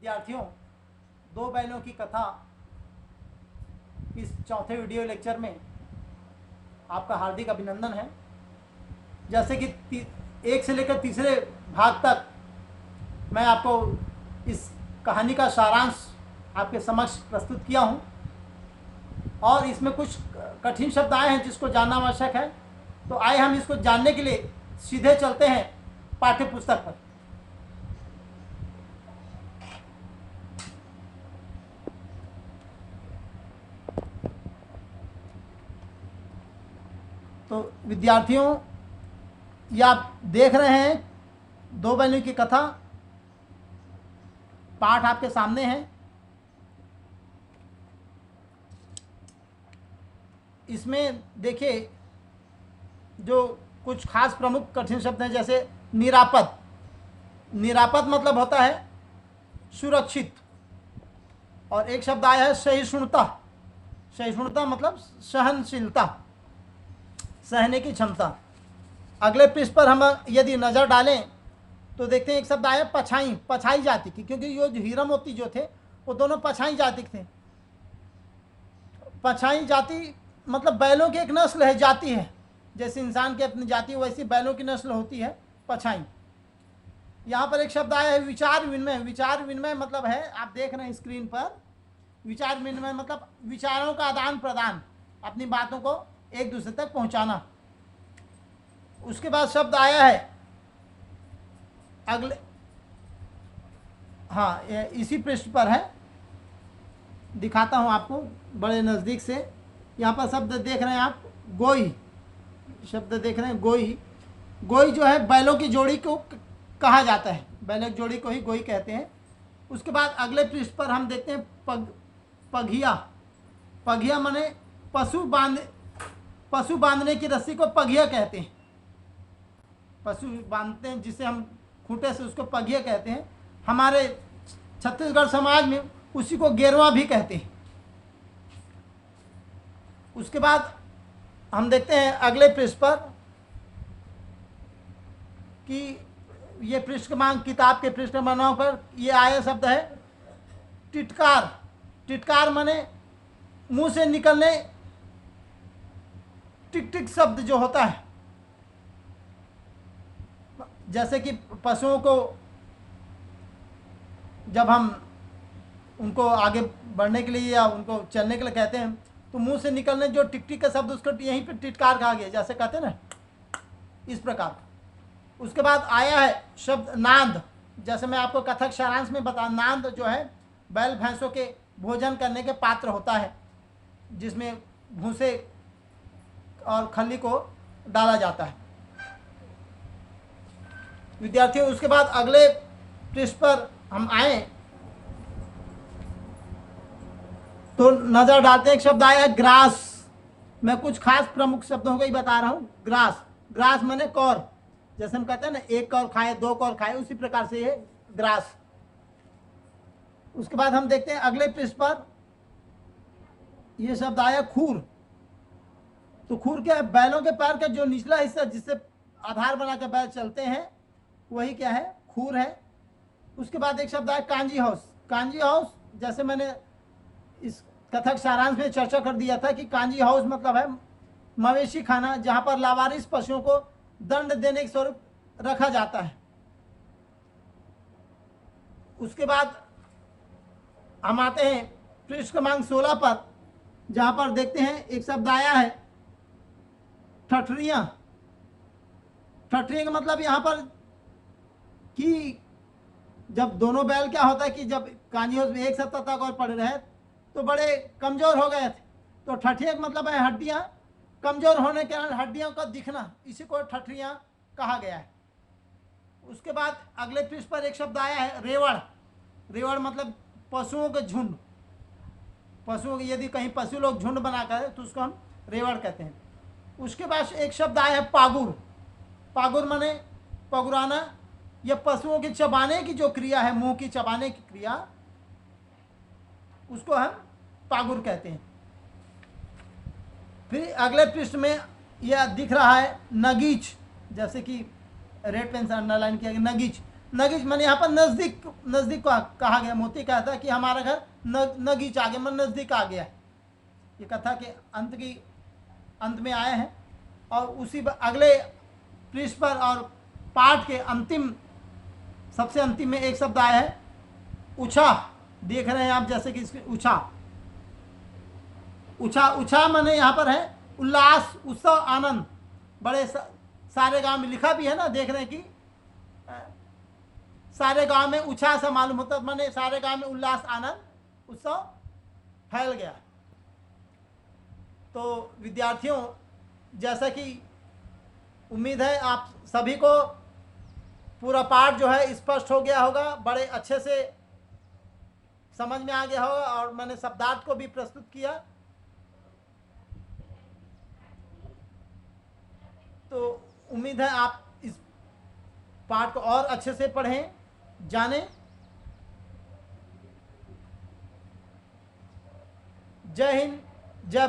विद्यार्थियों, दो बैलों की कथा इस चौथे वीडियो लेक्चर में आपका हार्दिक अभिनंदन है। जैसे कि एक से लेकर तीसरे भाग तक मैं आपको इस कहानी का सारांश आपके समक्ष प्रस्तुत किया हूँ और इसमें कुछ कठिन शब्द आए हैं जिसको जानना आवश्यक है। तो आइए हम इसको जानने के लिए सीधे चलते हैं पाठ्य पुस्तक पर। तो विद्यार्थियों, ये आप देख रहे हैं दो बैलों की कथा, पाठ आपके सामने है। इसमें देखिए जो कुछ खास प्रमुख कठिन शब्द हैं, जैसे निरापद। निरापद मतलब होता है सुरक्षित। और एक शब्द आया है सहिष्णुता। सहिष्णुता मतलब सहनशीलता, सहने की क्षमता। अगले पृष्ठ पर हम यदि नज़र डालें तो देखते हैं एक शब्द आया पछाई। पछाई जाति की, क्योंकि ये जो हीरामोती जो थे वो दोनों पछाई जाति के थे। पछाई जाति मतलब बैलों की एक नस्ल है, जाति है। जैसे इंसान की अपनी जाति वैसी बैलों की नस्ल होती है पछाई। यहाँ पर एक शब्द आया है विचार विनिमय। विचार विनिमय मतलब है, आप देख रहे हैं स्क्रीन पर, विचार विनिमय मतलब विचारों का आदान प्रदान, अपनी बातों को एक दूसरे तक पहुंचाना। उसके बाद शब्द आया है अगले, हाँ इसी पृष्ठ पर है, दिखाता हूं आपको बड़े नज़दीक से। यहाँ पर शब्द देख रहे हैं आप, गोई। शब्द देख रहे हैं गोई। गोई जो है बैलों की जोड़ी को कहा जाता है, बैलों की जोड़ी को ही गोई कहते हैं। उसके बाद अगले पृष्ठ पर हम देखते हैं पघिया। पघिया माने पशु बांधने की रस्सी को पघिया कहते हैं। पशु बांधते हैं जिसे हम खूंटे से, उसको पघिया कहते हैं। हमारे छत्तीसगढ़ समाज में उसी को गेरवा भी कहते हैं। उसके बाद हम देखते हैं अगले पृष्ठ पर कि ये पृष्ठ क्रमांक, किताब के पृष्ठ क्रमांक पर ये आया शब्द है टिटकार। टिटकार माने मुंह से निकलने टिक टिक शब्द जो होता है। जैसे कि पशुओं को जब हम उनको आगे बढ़ने के लिए या उनको चलने के लिए कहते हैं तो मुंह से निकलने जो टिक टिक का शब्द, उसको यहीं पे टिटकार कहा गया, जैसे कहते हैं ना, इस प्रकार। उसके बाद आया है शब्द नांद। जैसे मैं आपको कथक सारांश में बता, नांद जो है बैल भैंसों के भोजन करने के पात्र होता है, जिसमें भूसे और खल्ली को डाला जाता है। विद्यार्थियों, उसके बाद अगले पृष्ठ पर हम आए तो नजर डालते हैं, एक शब्द आया है ग्रास। मैं कुछ खास प्रमुख शब्दों को ही बता रहा हूं। ग्रास, ग्रास माने कौर। जैसे हम कहते हैं ना, एक कौर खाए दो कौर खाए, उसी प्रकार से ये ग्रास। उसके बाद हम देखते हैं अगले पृष्ठ पर यह शब्द आया खूर। तो खूर क्या है? बैलों के पैर का जो निचला हिस्सा जिससे आधार बनाकर बैल चलते हैं, वही क्या है? खूर है। उसके बाद एक शब्द आया कांजी हाउस। कांजी हाउस, जैसे मैंने इस कथक सारांश में चर्चा कर दिया था कि कांजी हाउस मतलब है मवेशी खाना, जहां पर लावारिस पशुओं को दंड देने के स्वरूप रखा जाता है। उसके बाद हम आते हैं पृष्ठ क्रमांक 16 पर, जहां पर देखते हैं एक शब्द आया है ठठरियां। ठठरियां का मतलब यहां पर कि जब दोनों बैल, क्या होता है कि जब कांजी हाउस में एक सप्ताह तक और पड़े रहे तो बड़े कमजोर हो गए थे। तो ठठिया का मतलब है हड्डियां कमजोर होने के कारण हड्डियों का दिखना, इसी को ठठरियां कहा गया है। उसके बाद अगले पृष्ठ पर एक शब्द आया है रेवड़। रेवड़ मतलब पशुओं के झुंड। पशुओं के, यदि कहीं पशु लोग झुंड बनाकर तो उसको हम रेवड़ कहते हैं। उसके बाद एक शब्द आया है पागुर। पागुर माने पगुराना। यह पशुओं के चबाने की जो क्रिया है, मुंह की चबाने की क्रिया, उसको हम पागुर कहते हैं। फिर अगले पृष्ठ में यह दिख रहा है नगीच। जैसे कि रेड पेन से अंडरलाइन किया गया, नगीच। नगीच मैंने यहाँ पर नजदीक, नजदीक को कहा गया। मोती कहता है कि हमारा घर नगीच आ गया, मन नजदीक आ गया है। ये कथा के अंत में आए हैं। और उसी अगले पृष्ठ पर और पाठ के अंतिम, सबसे अंतिम में एक शब्द आया है उछा। देख रहे हैं आप जैसे कि इसके उछा, उछा, उछा माने यहाँ पर है उल्लास, उत्सव, आनंद। बड़े सारे गांव में लिखा भी है ना, देख रहे हैं कि सारे गांव में उछा सा मालूम होता, माने सारे गांव में उल्लास, आनंद, उत्सव फैल गया। तो विद्यार्थियों, जैसा कि उम्मीद है आप सभी को पूरा पाठ जो है स्पष्ट हो गया होगा, बड़े अच्छे से समझ में आ गया होगा। और मैंने शब्दार्थ को भी प्रस्तुत किया। तो उम्मीद है आप इस पाठ को और अच्छे से पढ़ें, जानें। जय हिंद, जय